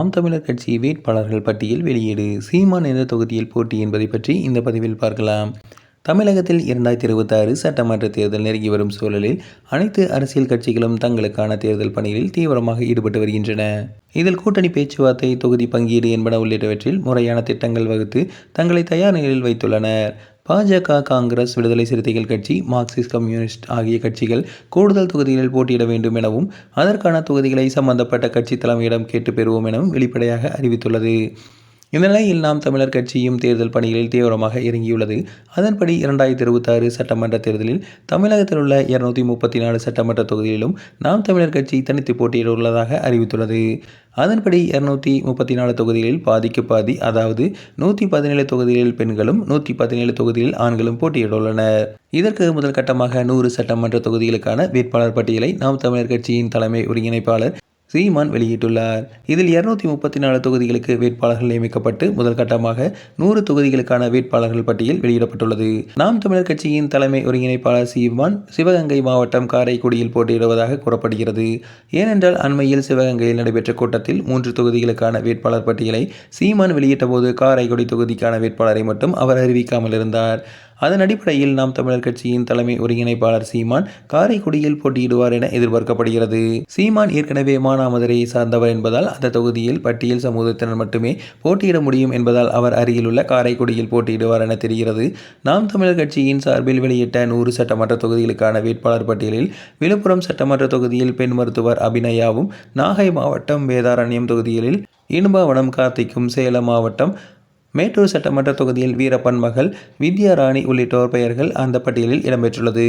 நாம் தமிழர் கட்சி வேட்பாளர்கள் பட்டியல் வெளியீடு. சீமான் எந்த தொகுதியில் போட்டி என்பதை பற்றி இந்த பதிவில் பார்க்கலாம். தமிழகத்தில் 2026 சட்டமன்ற தேர்தல் நெருங்கி வரும் சூழலில் அனைத்து அரசியல் கட்சிகளும் தங்களுக்கான தேர்தல் பணிகளில் தீவிரமாக ஈடுபட்டு வருகின்றன. இதில் கூட்டணி பேச்சுவார்த்தை, தொகுதி பங்கீடு என்பன உள்ளிட்டவற்றில் முறையான திட்டங்கள் வகுத்து தங்களை தயார் நிலையில் வைத்துள்ளனர். பாஜக, காங்கிரஸ், விடுதலை சிறுத்தைகள் கட்சி, மார்க்சிஸ்ட் கம்யூனிஸ்ட் ஆகிய கட்சிகள் கூடுதல் தொகுதிகளில் போட்டியிட வேண்டும் எனவும் அதற்கான தொகுதிகளை சம்பந்தப்பட்ட கட்சி தலைமையிடம் கேட்டு பெறுவோம் எனவும் வெளிப்படையாக அறிவித்துள்ளது. இந்த நிலையில் நாம் தமிழர் கட்சியும் தேர்தல் பணிகளில் தீவிரமாக இறங்கியுள்ளது. அதன்படி 2026 சட்டமன்ற தேர்தலில் தமிழகத்தில் உள்ள 234 சட்டமன்ற தொகுதிகளிலும் நாம் தமிழர் கட்சி தனித்து போட்டியிட உள்ளதாக அறிவித்துள்ளது. அதன்படி 234 தொகுதிகளில் பாதிக்கு பாதி, அதாவது 117 தொகுதிகளில் பெண்களும் 117 தொகுதிகளில் ஆண்களும் போட்டியிட உள்ளனர். இதற்கு முதல் கட்டமாக 100 சட்டமன்ற தொகுதிகளுக்கான வேட்பாளர் பட்டியலை நாம் தமிழர் கட்சியின் தலைமை ஒருங்கிணைப்பாளர் சீமான் வெளியிட்டுள்ளார். இதில் 234 தொகுதிகளுக்கு வேட்பாளர்கள் நியமிக்கப்பட்டு முதல் கட்டமாக 100 தொகுதிகளுக்கான வேட்பாளர்கள் பட்டியல் வெளியிடப்பட்டுள்ளது. நாம் தமிழர் கட்சியின் தலைமை ஒருங்கிணைப்பாளர் சீமான் சிவகங்கை மாவட்டம் காரைக்குடியில் போட்டியிடுவதாக கூறப்படுகிறது. ஏனென்றால் அண்மையில் சிவகங்கையில் நடைபெற்ற கூட்டத்தில் 3 தொகுதிகளுக்கான வேட்பாளர் பட்டியலை சீமான் வெளியிட்டபோது காரைக்குடி தொகுதிக்கான வேட்பாளரை மட்டும் அவர் அறிவிக்காமல் இருந்தார். அதன் அடிப்படையில் நாம் தமிழர் கட்சியின் தலைமை ஒருங்கிணைப்பாளர் சீமான் காரைக்குடியில் போட்டியிடுவார் என எதிர்பார்க்கப்படுகிறது. சீமான் ஏற்கனவே மானாமதுரையை சார்ந்தவர் என்பதால் அந்த தொகுதியில் பட்டியல் சமூகத்தினர் மட்டுமே போட்டியிட முடியும் என்பதால் அவர் அருகிலுள்ள காரைக்குடியில் போட்டியிடுவார் என தெரிகிறது. நாம் தமிழர் கட்சியின் சார்பில் வெளியிட்ட 100 சட்டமன்ற தொகுதிகளுக்கான வேட்பாளர் பட்டியலில் விழுப்புரம் சட்டமன்ற தொகுதியில் பெண் மருத்துவர் அபிநயாவும், நாகை மாவட்டம் வேதாரண்யம் தொகுதியில் இன்பவனம் கார்த்திக்கும், சேலம் மாவட்டம் மேட்டூர் சட்டமன்ற தொகுதியில் வீரப்பன் மகள் வித்யா ராணி உள்ளிட்டோர் பெயர்கள் அந்த பட்டியலில் இடம்பெற்றுள்ளது.